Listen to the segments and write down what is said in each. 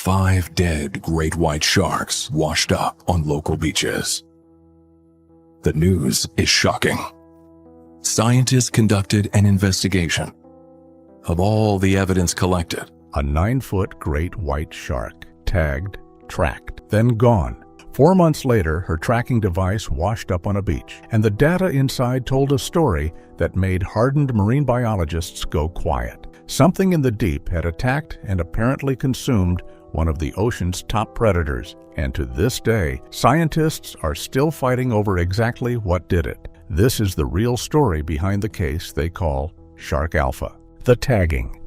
5 dead great white sharks washed up on local beaches. The news is shocking. Scientists conducted an investigation. Of all the evidence collected, A 9-foot great white shark, tagged, tracked, then gone. 4 months later, her tracking device washed up on a beach, and the data inside told a story that made hardened marine biologists go quiet. Something in the deep had attacked and apparently consumed one of the ocean's top predators, and to this day, scientists are still fighting over exactly what did it. This is the real story behind the case they call Shark Alpha, the tagging.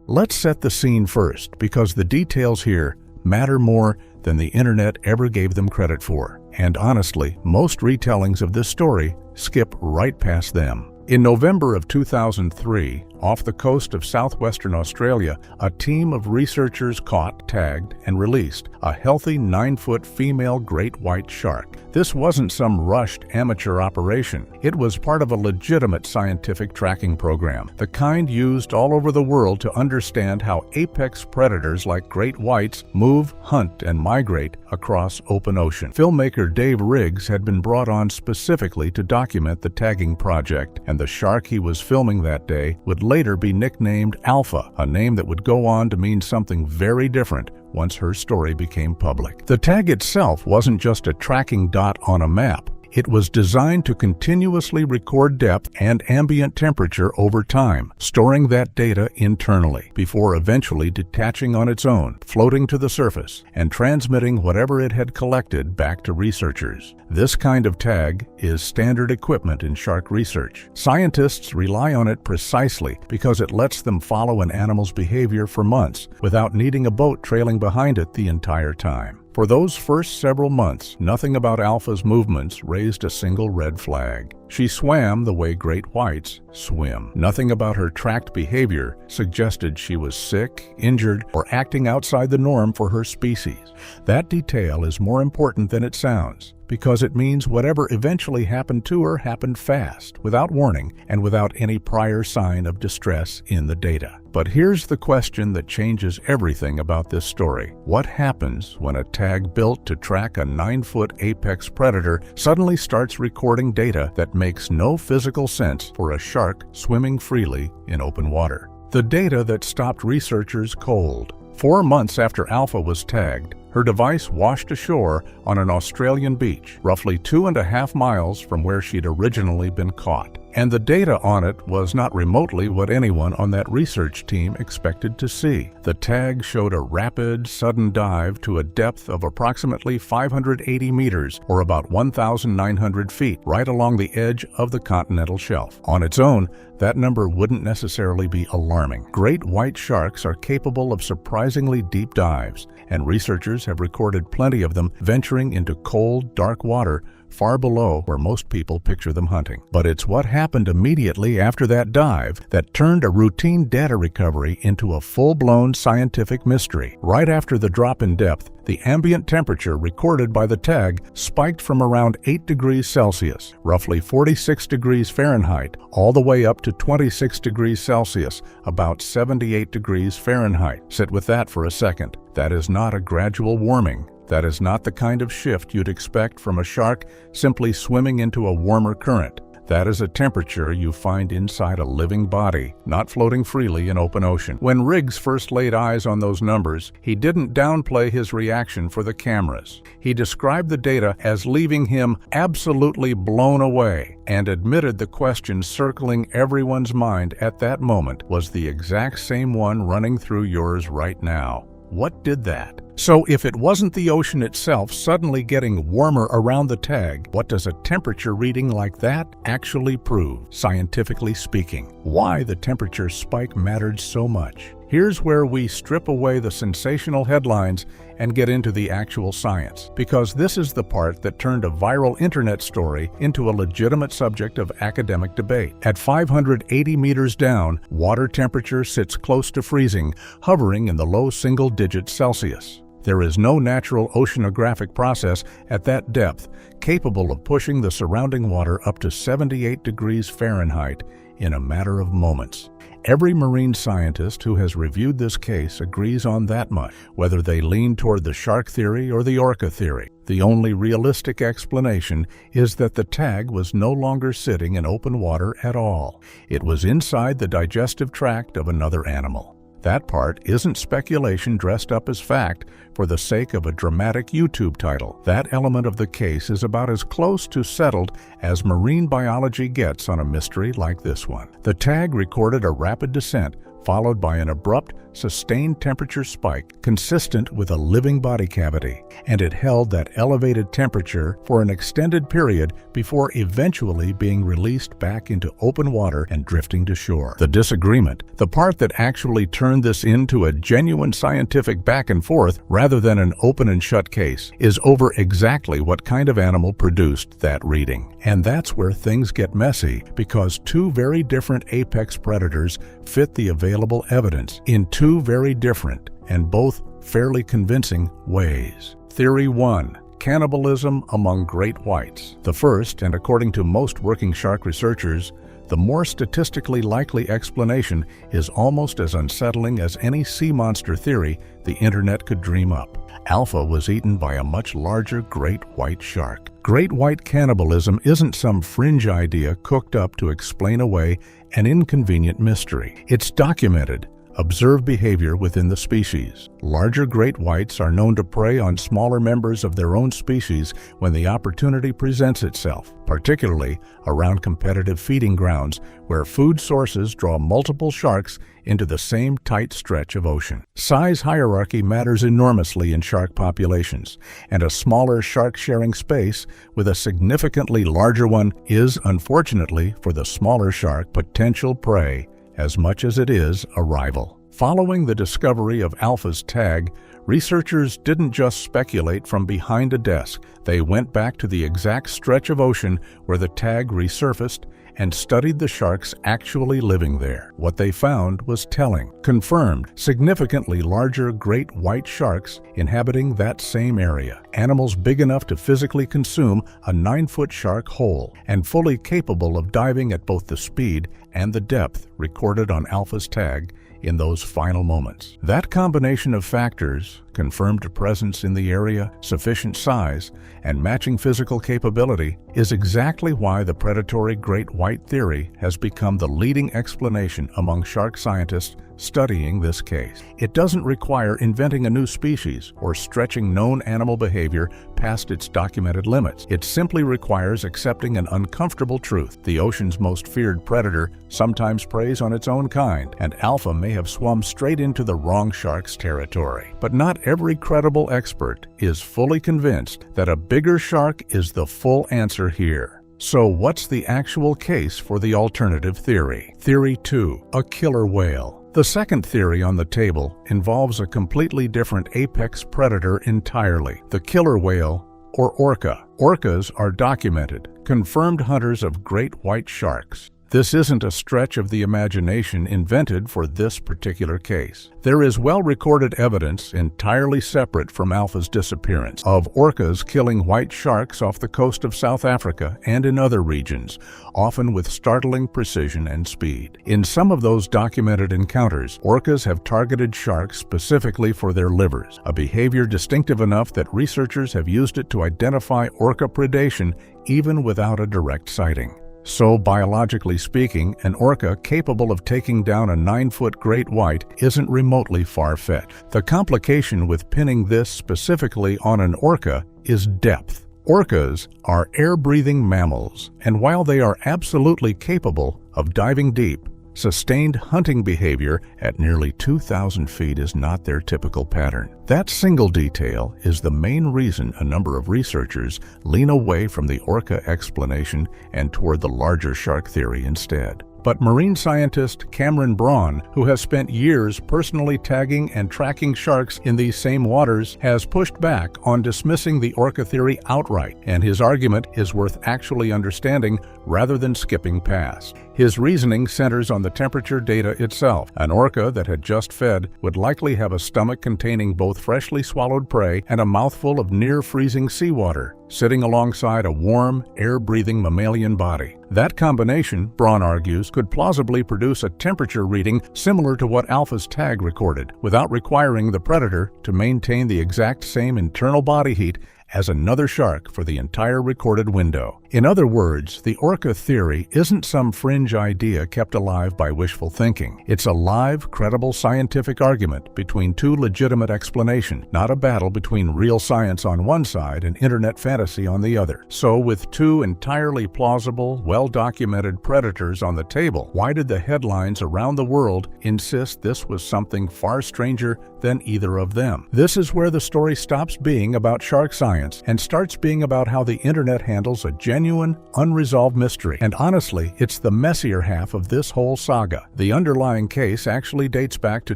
Let's set the scene first, because the details here matter more than the internet ever gave them credit for. And honestly, most retellings of this story skip right past them. In November of 2003, off the coast of southwestern Australia, a team of researchers caught, tagged, and released a healthy 9-foot female great white shark. This wasn't some rushed amateur operation. It was part of a legitimate scientific tracking program, the kind used all over the world to understand how apex predators like great whites move, hunt, and migrate across open ocean. Filmmaker Dave Riggs had been brought on specifically to document the tagging project, and the shark he was filming that day would later be nicknamed Alpha, a name that would go on to mean something very different once her story became public. The tag itself wasn't just a tracking dot on a map. It was designed to continuously record depth and ambient temperature over time, storing that data internally, before eventually detaching on its own, floating to the surface, and transmitting whatever it had collected back to researchers. This kind of tag is standard equipment in shark research. Scientists rely on it precisely because it lets them follow an animal's behavior for months without needing a boat trailing behind it the entire time. For those first several months, nothing about Alpha's movements raised a single red flag. She swam the way great whites swim. Nothing about her tracked behavior suggested she was sick, injured, or acting outside the norm for her species. That detail is more important than it sounds, because it means whatever eventually happened to her happened fast, without warning, and without any prior sign of distress in the data. But here's the question that changes everything about this story. What happens when a tag built to track a 9-foot apex predator suddenly starts recording data that makes no physical sense for a shark swimming freely in open water? The data that stopped researchers cold. 4 months after Alpha was tagged, her device washed ashore on an Australian beach, roughly 2.5 miles from where she'd originally been caught. And the data on it was not remotely what anyone on that research team expected to see. The tag showed a rapid, sudden dive to a depth of approximately 580 meters, or about 1,900 feet, right along the edge of the continental shelf. On its own, that number wouldn't necessarily be alarming. Great white sharks are capable of surprisingly deep dives, and researchers have recorded plenty of them venturing into cold, dark water far below where most people picture them hunting. But it's what happened immediately after that dive that turned a routine data recovery into a full-blown scientific mystery. Right after the drop in depth, the ambient temperature recorded by the tag spiked from around 8 degrees Celsius, roughly 46 degrees Fahrenheit, all the way up to 26 degrees Celsius, about 78 degrees Fahrenheit. Sit with that for a second. That is not a gradual warming. That is not the kind of shift you'd expect from a shark simply swimming into a warmer current. That is a temperature you find inside a living body, not floating freely in open ocean. When Riggs first laid eyes on those numbers, he didn't downplay his reaction for the cameras. He described the data as leaving him absolutely blown away, and admitted the question circling everyone's mind at that moment was the exact same one running through yours right now. What did that? So if it wasn't the ocean itself suddenly getting warmer around the tag, what does a temperature reading like that actually prove, scientifically speaking? Why the temperature spike mattered so much? Here's where we strip away the sensational headlines and get into the actual science, because this is the part that turned a viral internet story into a legitimate subject of academic debate. At 580 meters down, water temperature sits close to freezing, hovering in the low single digits Celsius. There is no natural oceanographic process at that depth capable of pushing the surrounding water up to 78 degrees Fahrenheit in a matter of moments. Every marine scientist who has reviewed this case agrees on that much, whether they lean toward the shark theory or the orca theory. The only realistic explanation is that the tag was no longer sitting in open water at all. It was inside the digestive tract of another animal. That part isn't speculation dressed up as fact for the sake of a dramatic YouTube title. That element of the case is about as close to settled as marine biology gets on a mystery like this one. The tag recorded a rapid descent, followed by an abrupt, sustained temperature spike consistent with a living body cavity, and it held that elevated temperature for an extended period before eventually being released back into open water and drifting to shore. The disagreement, the part that actually turned this into a genuine scientific back and forth rather than an open and shut case, is over exactly what kind of animal produced that reading. And that's where things get messy, because two very different apex predators fit the available evidence in two very different and both fairly convincing ways. Theory 1. Cannibalism among great whites. The first, and according to most working shark researchers, the more statistically likely explanation, is almost as unsettling as any sea monster theory the internet could dream up. Alpha was eaten by a much larger great white shark. Great white cannibalism isn't some fringe idea cooked up to explain away an inconvenient mystery. It's documented, observed behavior within the species. Larger great whites are known to prey on smaller members of their own species when the opportunity presents itself, particularly around competitive feeding grounds where food sources draw multiple sharks into the same tight stretch of ocean. Size hierarchy matters enormously in shark populations, and a smaller shark-sharing space with a significantly larger one is, unfortunately for the smaller shark, potential prey as much as it is a rival. Following the discovery of Alpha's tag, researchers didn't just speculate from behind a desk. They went back to the exact stretch of ocean where the tag resurfaced and studied the sharks actually living there. What they found was telling. Confirmed significantly larger great white sharks inhabiting that same area. Animals big enough to physically consume a 9-foot shark whole and fully capable of diving at both the speed and the depth recorded on Alpha's tag in those final moments. That combination of factors, confirmed presence in the area, sufficient size, and matching physical capability, is exactly why the predatory great white theory has become the leading explanation among shark scientists studying this case. It doesn't require inventing a new species or stretching known animal behavior past its documented limits. It simply requires accepting an uncomfortable truth. The ocean's most feared predator sometimes preys on its own kind, and Alpha may have swum straight into the wrong shark's territory. But not every credible expert is fully convinced that a bigger shark is the full answer here. So what's the actual case for the alternative theory? Theory 2. A killer whale. The second theory on the table involves a completely different apex predator entirely, the killer whale, or orca. Orcas are documented, confirmed hunters of great white sharks. This isn't a stretch of the imagination invented for this particular case. There is well-recorded evidence, entirely separate from Alpha's disappearance, of orcas killing white sharks off the coast of South Africa and in other regions, often with startling precision and speed. In some of those documented encounters, orcas have targeted sharks specifically for their livers, a behavior distinctive enough that researchers have used it to identify orca predation even without a direct sighting. So, biologically speaking, an orca capable of taking down a 9-foot great white isn't remotely far-fetched. The complication with pinning this specifically on an orca is depth. Orcas are air-breathing mammals, and while they are absolutely capable of diving deep, sustained hunting behavior at nearly 2,000 feet is not their typical pattern. That single detail is the main reason a number of researchers lean away from the orca explanation and toward the larger shark theory instead. But marine scientist Cameron Braun, who has spent years personally tagging and tracking sharks in these same waters, has pushed back on dismissing the orca theory outright, and his argument is worth actually understanding rather than skipping past. His reasoning centers on the temperature data itself. An orca that had just fed would likely have a stomach containing both freshly swallowed prey and a mouthful of near-freezing seawater, sitting alongside a warm, air-breathing mammalian body. That combination, Braun argues, could plausibly produce a temperature reading similar to what Alpha's tag recorded, without requiring the predator to maintain the exact same internal body heat as another shark for the entire recorded window. In other words, the orca theory isn't some fringe idea kept alive by wishful thinking. It's a live, credible scientific argument between two legitimate explanations, not a battle between real science on one side and internet fantasy on the other. So, with two entirely plausible, well-documented predators on the table, why did the headlines around the world insist this was something far stranger than either of them? This is where the story stops being about shark science and starts being about how the internet handles a genuine, unresolved mystery. And honestly, it's the messier half of this whole saga. The underlying case actually dates back to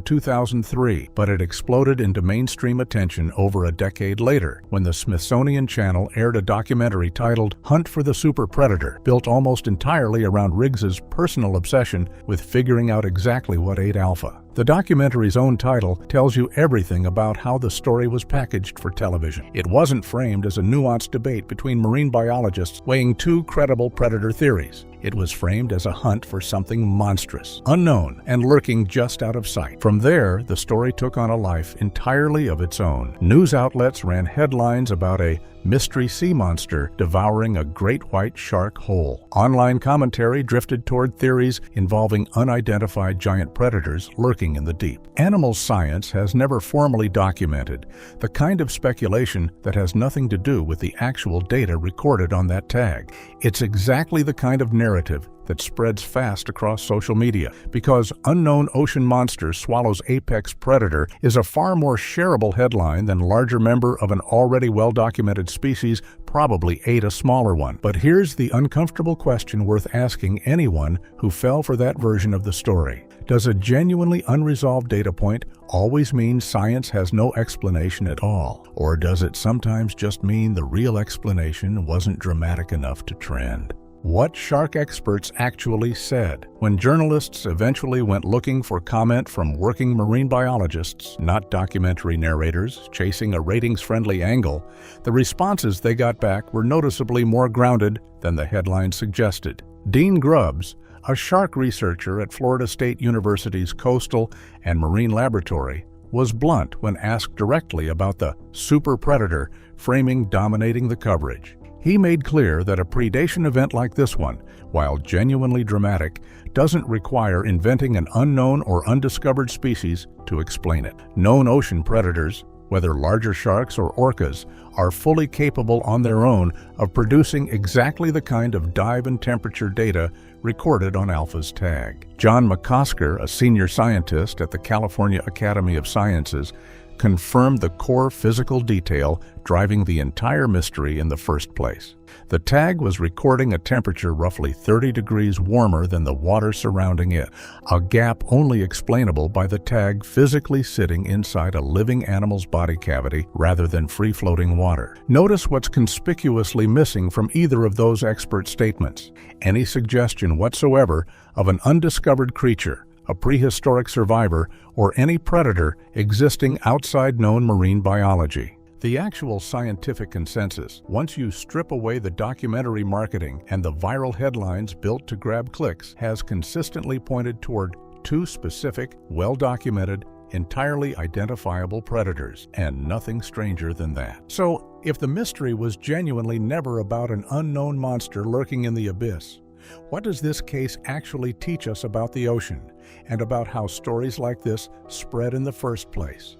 2003, but it exploded into mainstream attention over a decade later, when the Smithsonian Channel aired a documentary titled Hunt for the Super Predator, built almost entirely around Riggs's personal obsession with figuring out exactly what ate Alpha. The documentary's own title tells you everything about how the story was packaged for television. It wasn't framed as a nuanced debate between marine biologists weighing two credible predator theories. It was framed as a hunt for something monstrous, unknown, and lurking just out of sight. From there, the story took on a life entirely of its own. News outlets ran headlines about a mystery sea monster devouring a great white shark whole. Online commentary drifted toward theories involving unidentified giant predators lurking in the deep. Animal science has never formally documented the kind of speculation that has nothing to do with the actual data recorded on that tag. It's exactly the kind of narrative that spreads fast across social media, because unknown ocean monster swallows apex predator is a far more shareable headline than larger member of an already well-documented species probably ate a smaller one. But here's the uncomfortable question worth asking anyone who fell for that version of the story. Does a genuinely unresolved data point always mean science has no explanation at all? Or does it sometimes just mean the real explanation wasn't dramatic enough to trend? What shark experts actually said. When journalists eventually went looking for comment from working marine biologists, not documentary narrators chasing a ratings-friendly angle, the responses they got back were noticeably more grounded than the headline suggested. Dean Grubbs, a shark researcher at Florida State University's Coastal and Marine Laboratory, was blunt when asked directly about the super predator framing dominating the coverage. He made clear that a predation event like this one, while genuinely dramatic, doesn't require inventing an unknown or undiscovered species to explain it. Known ocean predators, whether larger sharks or orcas, are fully capable on their own of producing exactly the kind of dive and temperature data recorded on Alpha's tag. John McCosker, a senior scientist at the California Academy of Sciences, confirmed the core physical detail driving the entire mystery in the first place. The tag was recording a temperature roughly 30 degrees warmer than the water surrounding it, a gap only explainable by the tag physically sitting inside a living animal's body cavity rather than free-floating water. Notice what's conspicuously missing from either of those expert statements: any suggestion whatsoever of an undiscovered creature, a prehistoric survivor, or any predator existing outside known marine biology. The actual scientific consensus, once you strip away the documentary marketing and the viral headlines built to grab clicks, has consistently pointed toward two specific, well-documented, entirely identifiable predators, and nothing stranger than that. So, if the mystery was genuinely never about an unknown monster lurking in the abyss, what does this case actually teach us about the ocean, and about how stories like this spread in the first place?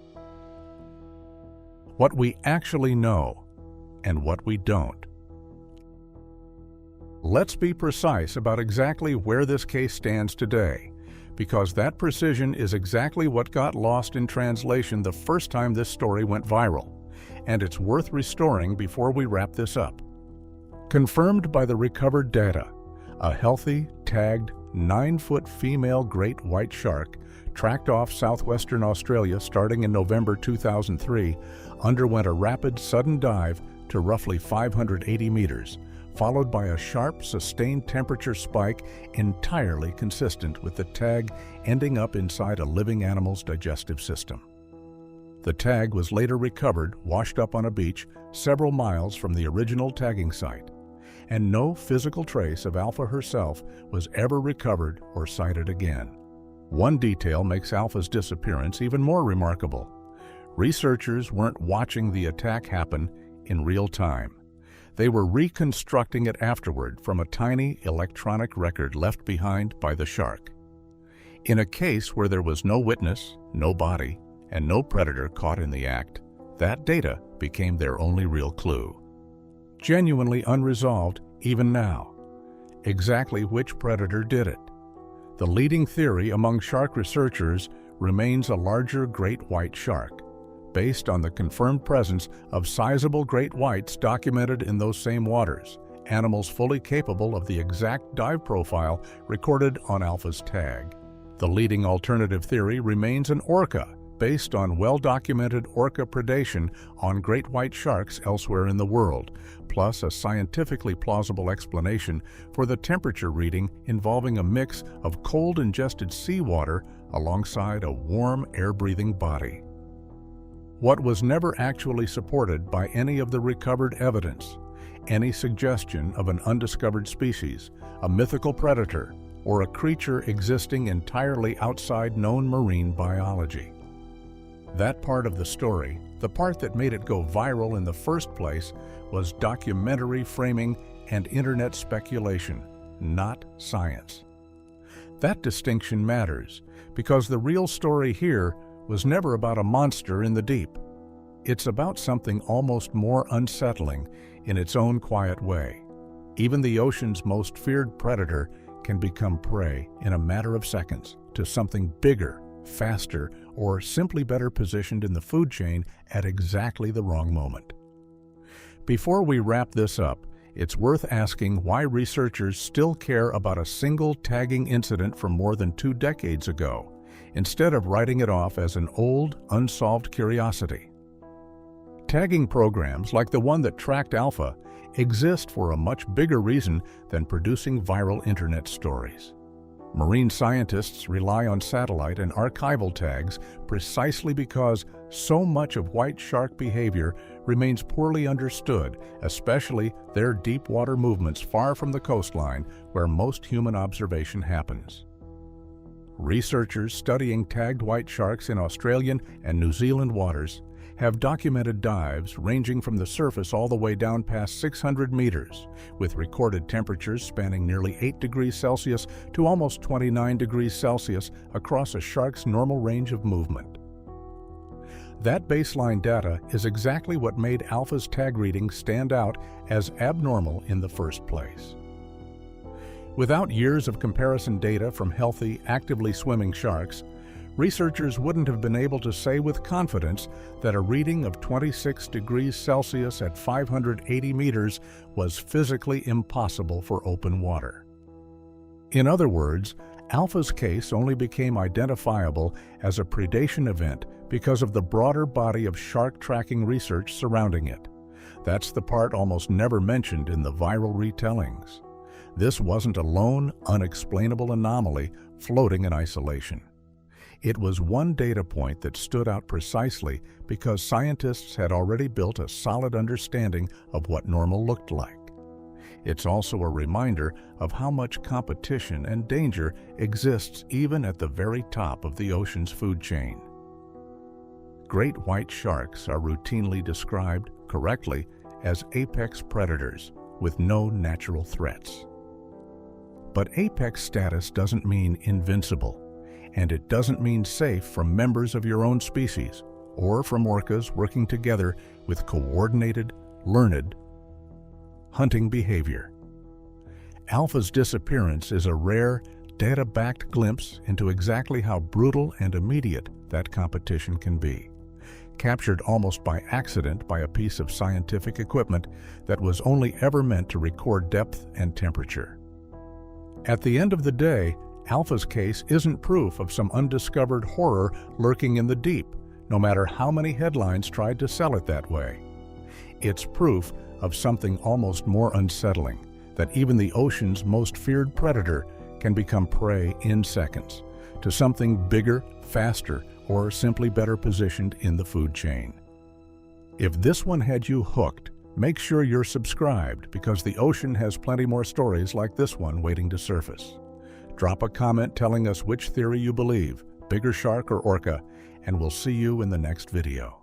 What we actually know, and what we don't. Let's be precise about exactly where this case stands today, because that precision is exactly what got lost in translation the first time this story went viral, and it's worth restoring before we wrap this up. Confirmed by the recovered data, a healthy, tagged, 9-foot female great white shark, tracked off southwestern Australia starting in November 2003, underwent a rapid, sudden dive to roughly 580 meters, followed by a sharp, sustained temperature spike entirely consistent with the tag ending up inside a living animal's digestive system. The tag was later recovered, washed up on a beach several miles from the original tagging site. and no physical trace of Alpha herself was ever recovered or sighted again. One detail makes Alpha's disappearance even more remarkable. Researchers weren't watching the attack happen in real time. They were reconstructing it afterward from a tiny electronic record left behind by the shark. In a case where there was no witness, no body, and no predator caught in the act, that data became their only real clue. Genuinely unresolved even now. Exactly which predator did it? The leading theory among shark researchers remains a larger great white shark, based on the confirmed presence of sizable great whites documented in those same waters, animals fully capable of the exact dive profile recorded on Alpha's tag. The leading alternative theory remains an orca, based on well-documented orca predation on great white sharks elsewhere in the world, plus a scientifically plausible explanation for the temperature reading involving a mix of cold-ingested seawater alongside a warm, air-breathing body. What was never actually supported by any of the recovered evidence, any suggestion of an undiscovered species, a mythical predator, or a creature existing entirely outside known marine biology. That part of the story, the part that made it go viral in the first place, was documentary framing and internet speculation, not science. That distinction matters because the real story here was never about a monster in the deep. It's about something almost more unsettling in its own quiet way. Even the ocean's most feared predator can become prey in a matter of seconds to something bigger, faster, or simply better positioned in the food chain at exactly the wrong moment. Before we wrap this up, it's worth asking why researchers still care about a single tagging incident from more than 2 decades ago, instead of writing it off as an old, unsolved curiosity. Tagging programs like the one that tracked Alpha exist for a much bigger reason than producing viral internet stories. Marine scientists rely on satellite and archival tags precisely because so much of white shark behavior remains poorly understood, especially their deep water movements far from the coastline where most human observation happens. Researchers studying tagged white sharks in Australian and New Zealand waters have documented dives ranging from the surface all the way down past 600 meters, with recorded temperatures spanning nearly 8 degrees Celsius to almost 29 degrees Celsius across a shark's normal range of movement. That baseline data is exactly what made Alpha's tag reading stand out as abnormal in the first place. Without years of comparison data from healthy, actively swimming sharks, researchers wouldn't have been able to say with confidence that a reading of 26 degrees Celsius at 580 meters was physically impossible for open water. In other words, Alpha's case only became identifiable as a predation event because of the broader body of shark tracking research surrounding it. That's the part almost never mentioned in the viral retellings. This wasn't a lone, unexplainable anomaly floating in isolation. It was one data point that stood out precisely because scientists had already built a solid understanding of what normal looked like. It's also a reminder of how much competition and danger exists even at the very top of the ocean's food chain. Great white sharks are routinely described, correctly, as apex predators with no natural threats. But apex status doesn't mean invincible. And it doesn't mean safe from members of your own species or from orcas working together with coordinated, learned hunting behavior. Alpha's disappearance is a rare, data-backed glimpse into exactly how brutal and immediate that competition can be, captured almost by accident by a piece of scientific equipment that was only ever meant to record depth and temperature. At the end of the day, Alpha's case isn't proof of some undiscovered horror lurking in the deep, no matter how many headlines tried to sell it that way. It's proof of something almost more unsettling, that even the ocean's most feared predator can become prey in seconds, to something bigger, faster, or simply better positioned in the food chain. If this one had you hooked, Make sure you're subscribed because the ocean has plenty more stories like this one waiting to surface. Drop a comment telling us which theory you believe, bigger shark or orca, and we'll see you in the next video.